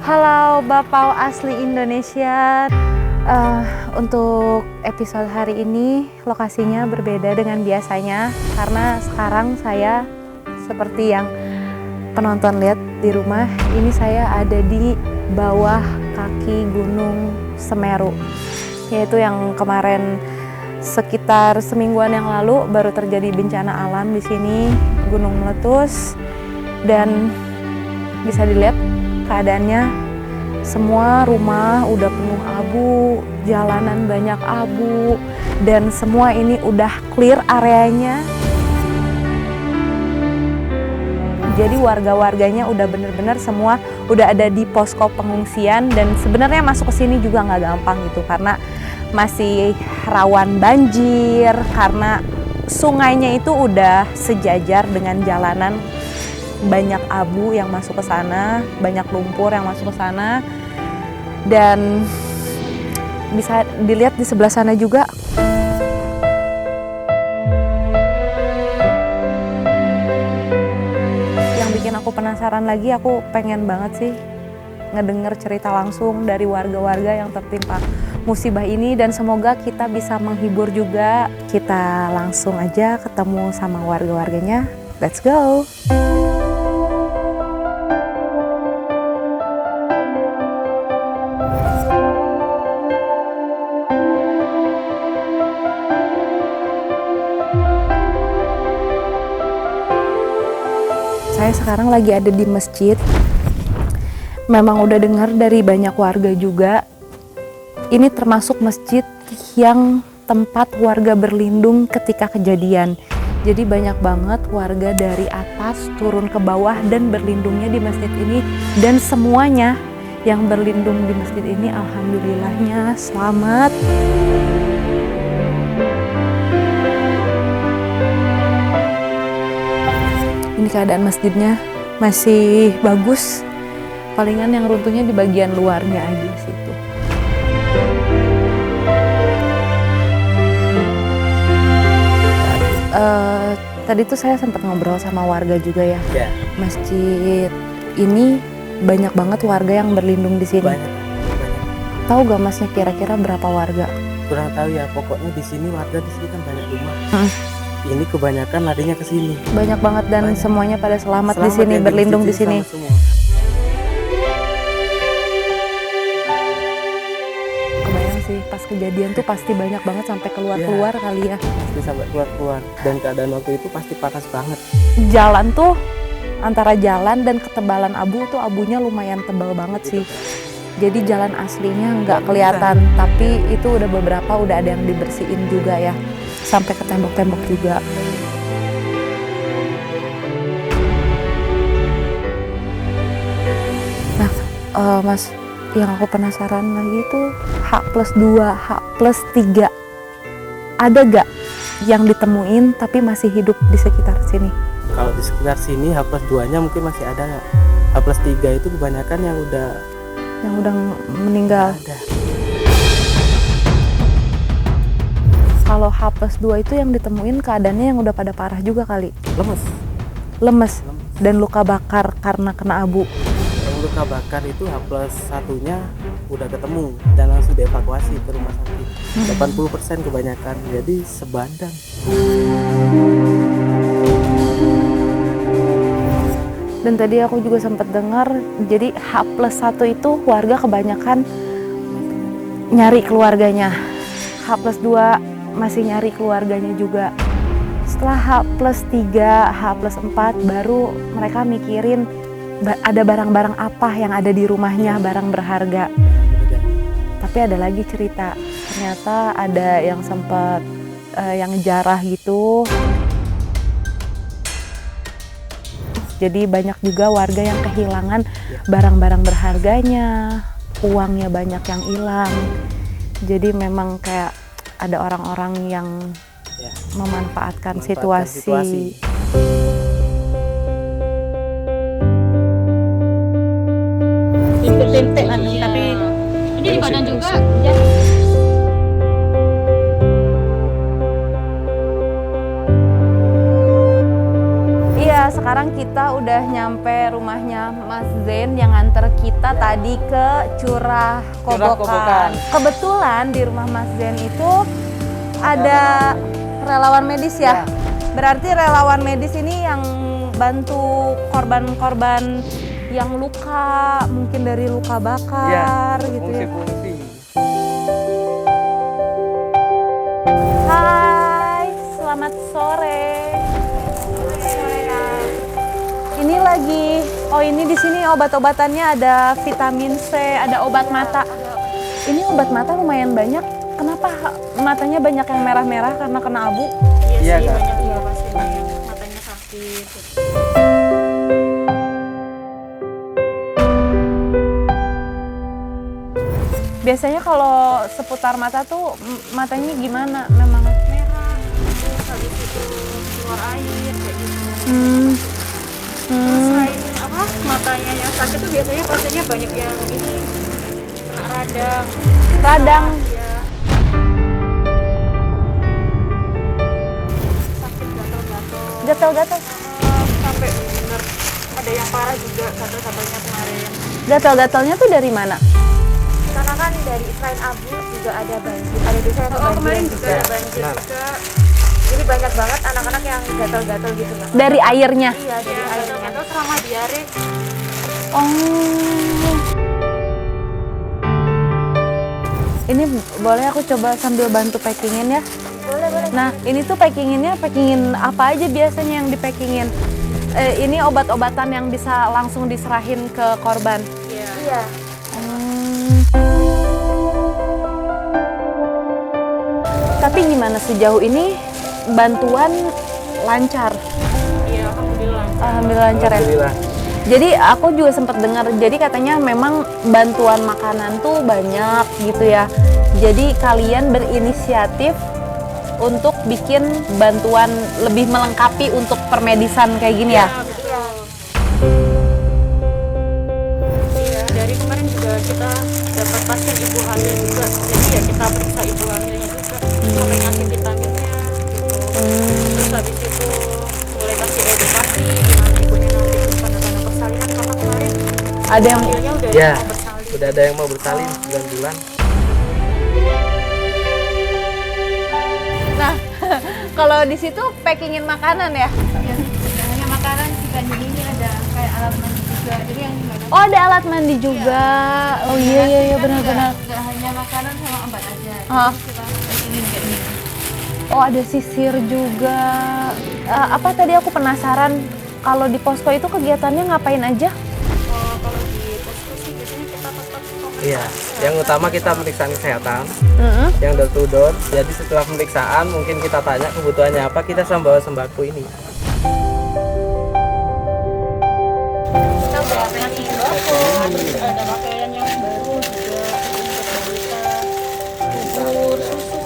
Halo Bapau asli Indonesia. Untuk episode hari ini lokasinya berbeda dengan biasanya karena sekarang saya seperti yang penonton lihat di rumah, ini saya ada di bawah kaki Gunung Semeru, yaitu yang kemarin sekitar semingguan yang lalu baru terjadi bencana alam di sini, gunung meletus, dan bisa dilihat keadaannya semua rumah udah penuh abu, jalanan banyak abu, dan semua ini udah clear areanya. Jadi warga-warganya udah bener-bener semua udah ada di posko pengungsian, dan sebenarnya masuk ke sini juga nggak gampang gitu karena masih rawan banjir karena sungainya itu udah sejajar dengan jalanan. Banyak abu yang masuk ke sana, banyak lumpur yang masuk ke sana, dan bisa dilihat di sebelah sana juga. Yang bikin aku penasaran lagi, aku pengen banget sih ngedenger cerita langsung dari warga-warga yang tertimpa musibah ini, dan semoga kita bisa menghibur juga. Kita langsung aja ketemu sama warga-warganya. Let's go! Saya sekarang lagi ada di masjid. Memang udah dengar dari banyak warga juga, ini termasuk masjid yang tempat warga berlindung ketika kejadian. Jadi banyak banget warga dari atas turun ke bawah dan berlindungnya di masjid ini. Dan semuanya yang berlindung di masjid ini alhamdulillahnya selamat. Ini keadaan masjidnya masih bagus, palingan yang runtuhnya di bagian luarnya aja situ. Tadi tuh saya sempat ngobrol sama warga juga ya. Masjid ini banyak banget warga yang berlindung di sini. Banyak. Tahu gak masnya kira-kira berapa warga? Kurang tahu ya, pokoknya di sini warga di sini kan banyak rumah. Ini kebanyakan larinya ke sini. Banyak banget, dan banyak. semuanya pada selamat di sini, berlindung di sini. Kebayang sih pas kejadian tuh pasti banyak banget sampai keluar-keluar kali ya. Pasti sampai keluar-keluar, dan keadaan waktu itu pasti panas banget. Jalan tuh, antara jalan dan ketebalan abu tuh abunya lumayan tebal banget sih. Jadi jalan aslinya nggak kelihatan, tapi itu udah beberapa udah ada yang dibersihin juga ya. Sampai ke tembok-tembok juga. Nah, Mas, yang aku penasaran lagi itu H+2, H+3. Ada gak yang ditemuin tapi masih hidup di sekitar sini? Kalau di sekitar sini H+2-nya mungkin masih ada nggak? H+3 itu kebanyakan yang udah meninggal. Ada. Kalau H+2 itu yang ditemuin keadaannya yang udah pada parah juga kali. Lemes dan luka bakar karena kena abu. Yang luka bakar itu H+1-nya udah ketemu dan langsung dievakuasi ke rumah sakit. 80% kebanyakan, jadi sebadan. Dan tadi aku juga sempat dengar, jadi H+1 itu warga kebanyakan nyari keluarganya. H+2 masih nyari keluarganya juga. Setelah H+3, H+4 baru mereka mikirin ada barang-barang apa yang ada di rumahnya, barang berharga. Tapi ada lagi cerita, ternyata ada yang sempat yang jarah gitu. Jadi banyak juga warga yang kehilangan barang-barang berharganya, uangnya banyak yang hilang. Jadi memang kayak ada orang-orang yang memanfaatkan situasi. Tempe tapi ini di Padang juga. Iya, sekarang kita udah nyampe rumahnya Mas Zain yang nganter kita tadi ke Curah Kobokan. Kebetulan di rumah Mas Zain itu ada relawan medis ya. Berarti relawan medis ini yang bantu korban-korban yang luka, mungkin dari luka bakar gitu ya. Fungsi-fungsi. Hai, selamat sore. Ini lagi, ini di sini obat-obatannya ada vitamin C, ada obat mata. Ini obat mata lumayan banyak. Kenapa matanya banyak yang merah-merah karena kena abu? Iya sih, Kak. banyak juga pasien yang matanya sakit. Biasanya kalau seputar mata tuh matanya gimana memang? Merah, terus habis itu keluar air kayak gitu. Terus selain matanya yang sakit tuh biasanya pasiennya banyak yang ini kena radang. Radang. Ya. Sakit gatal-gatal. Gatal-gatal. Sampai bener ada yang parah juga gatal-gatalnya kemarin. Gatal-gatalnya tuh dari mana? Karena kan dari selain abu juga ada banjir, ada desa yang kebanjiran Kemarin juga juga. ada banjir Benar. juga. Jadi banyak banget anak-anak yang gatal-gatal gitu Kak. Dari airnya. Iya, dari Ya, airnya. gatal-gatal selama diare. Oh. Ini boleh aku coba sambil bantu packingin ya? Boleh, boleh. Nah, ini tuh packinginnya packingin apa aja biasanya yang di packingin? Ini obat-obatan yang bisa langsung diserahin ke korban. Iya. Iya. Tapi gimana sejauh ini bantuan lancar? Iya, alhamdulillah. Alhamdulillah lancar ya. Alhamdulillah. Jadi aku juga sempat dengar, jadi katanya memang bantuan makanan tuh banyak gitu ya. Jadi kalian berinisiatif untuk bikin bantuan lebih melengkapi untuk permedisan kayak gini ya? Betul. Iya, dari kemarin juga kita dapat pasien ibu hamil juga. Jadi ya kita periksa ibu hamilnya juga. Sampai ngasih vitaminnya gitu. Terus habis itu mulai kasih edukasi gimana ibunya nanti tanda-tanda persalinan karena kemarin Ada yang hamilnya udah Ya, mau bersalin. udah ada yang mau bersalin 9 bulan. Nah, kalau di situ packingin makanan ya? Iya, tidak hanya makanan juga ini ada kayak alat mandi juga. Jadi yang gimana? Oh, ada alat mandi juga. Oh iya iya benar-benar. Nggak hanya makanan sama obat aja. Hah? Kita ini kayak ini. Oh, ada sisir juga. Apa tadi aku penasaran kalau di posko itu kegiatannya ngapain aja? Kalau di posko sih biasanya kita tetap Iya, yang utama kita pemeriksaan kesehatan, Mm-mm. yang door to door. Jadi setelah pemeriksaan mungkin kita tanya kebutuhannya apa, kita bawa sembako ini. kita udah ngasih sembako, terus ada pakaian yang baru juga untuk balita, bubur, susu.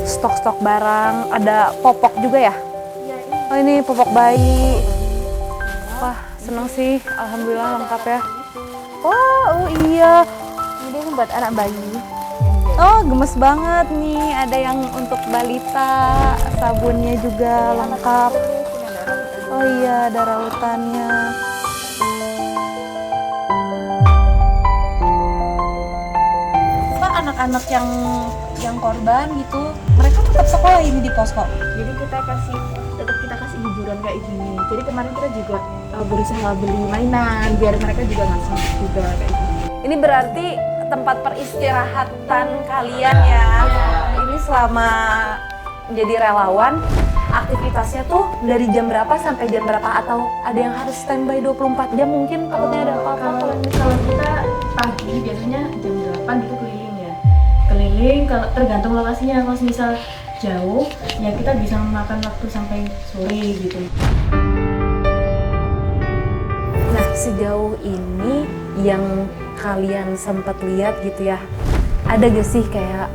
Stok-stok barang, ada popok juga ya? Iya, ini Oh, ini popok bayi. Wah, seneng sih. Alhamdulillah lengkap ya. Oh iya. Ini dia buat anak bayi. Oh, gemes banget nih. Ada yang untuk balita, sabunnya juga lengkap. Oh iya, ada rautannya. Pak, anak-anak yang korban gitu, mereka tetap sekolah ini di posko. Jadi kita kasih hiburan kayak gini. Jadi kemarin kita juga berusaha beli mainan biar mereka juga ngasih juga kayak gini. Ini berarti tempat peristirahatan kalian ya. Ini selama jadi relawan, aktivitasnya tuh dari jam berapa sampai jam berapa? Atau ada yang harus standby 24 jam mungkin takutnya ada apa-apa kalau Kalau kita pagi biasanya jam 8 gitu keliling ya. Keliling kalau tergantung lokasinya. Kalau misal jauh ya kita bisa memakan waktu sampai sore gitu. Nah, sejauh ini yang kalian sempat lihat gitu ya, ada gak sih kayak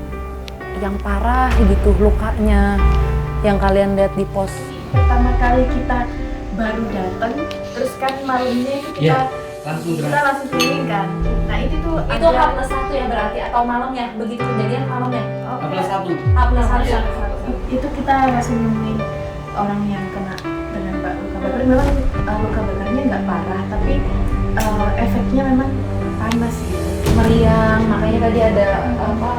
yang parah gitu lukanya yang kalian lihat di pos? Pertama kali kita baru datang, terus kan malamnya itu kita Langsung kita langsung keliling kan. Nah Nah itu tuh Itu H+1 ya berarti atau malamnya? Begitu kejadian malamnya? H+1. H+1. Itu kita langsung nemuin orang yang kena dengan luka bakar. Memang luka bakarnya nggak parah, tapi efeknya memang panas gitu. Meriang, makanya tadi ada apa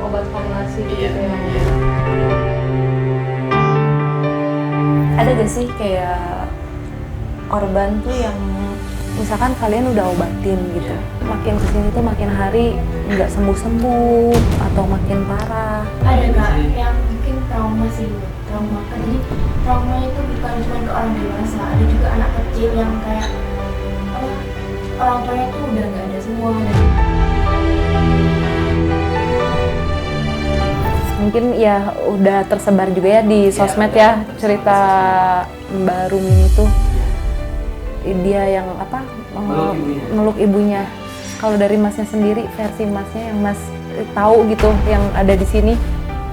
obat formulasi gitu ya. Ada gak sih kayak korban tuh yang misalkan kalian udah obatin gitu, makin kesini tuh makin hari nggak sembuh-sembuh atau makin parah? Ada nggak yang mungkin trauma sih, trauma. Jadi trauma itu bukan cuma ke orang dewasa, ada juga anak kecil yang kayak orang tuanya tuh udah nggak ada semua. Mungkin ya udah tersebar juga ya di sosmed ya cerita Mbak Rumi itu, dia yang apa meluk ibunya. Kalau dari Masnya sendiri, versi Masnya yang Mas tahu gitu yang ada di sini,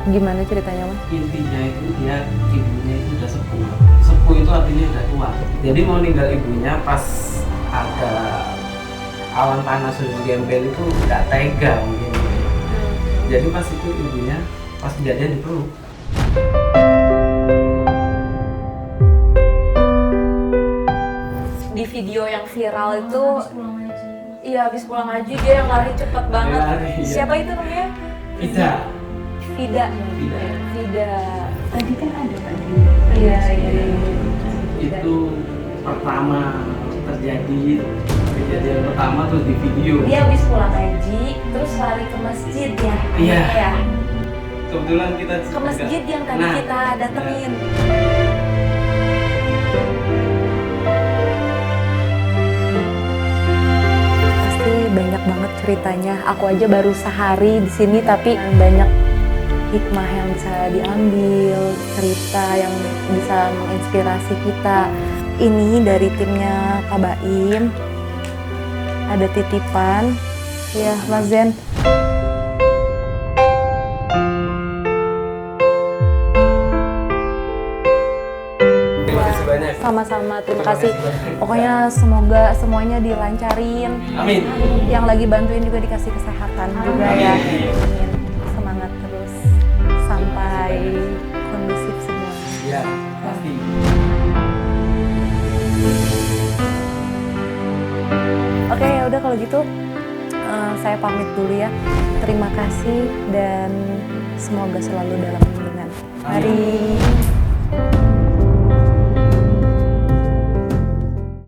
gimana ceritanya Mas? Intinya itu dia ibunya itu udah sepuh. Sepuh itu artinya udah tua. Jadi mau ninggal ibunya pas ada awan panas sudah gembel itu nggak tega mungkin. Jadi pas itu ibunya pas kejadian dipeluk. Di video yang viral itu, iya habis pulang haji dia yang lari cepet banget. Lari, iya. Siapa itu namanya? Tidak. Vida. Tidak. Vida. Tadi kan ada tadi. Iya. Itu pertama terjadi kejadian pertama tuh di video. Dia habis pulang haji, terus lari ke masjid ya. Iya. Ya. Kebetulan kita Ke masjid yang tadi Nah, kita datengin. Pasti banyak banget ceritanya. Aku aja baru sehari di sini tapi banyak hikmah yang bisa diambil, cerita yang bisa menginspirasi kita. Ini dari timnya Kak Baim. Ada titipan. Ya, Mas Zen. Terima kasih banyak. Sama-sama, terima Terima kasih. kasih banyak. Pokoknya semoga semuanya dilancarin. Amin. Yang lagi bantuin juga dikasih kesehatan juga ya. Amin. Semangat terus sampai kondusif semua. Ya, pasti. Oke, ya udah kalau gitu saya pamit dulu ya. Terima kasih dan semoga selalu dalam lindungan. Mari.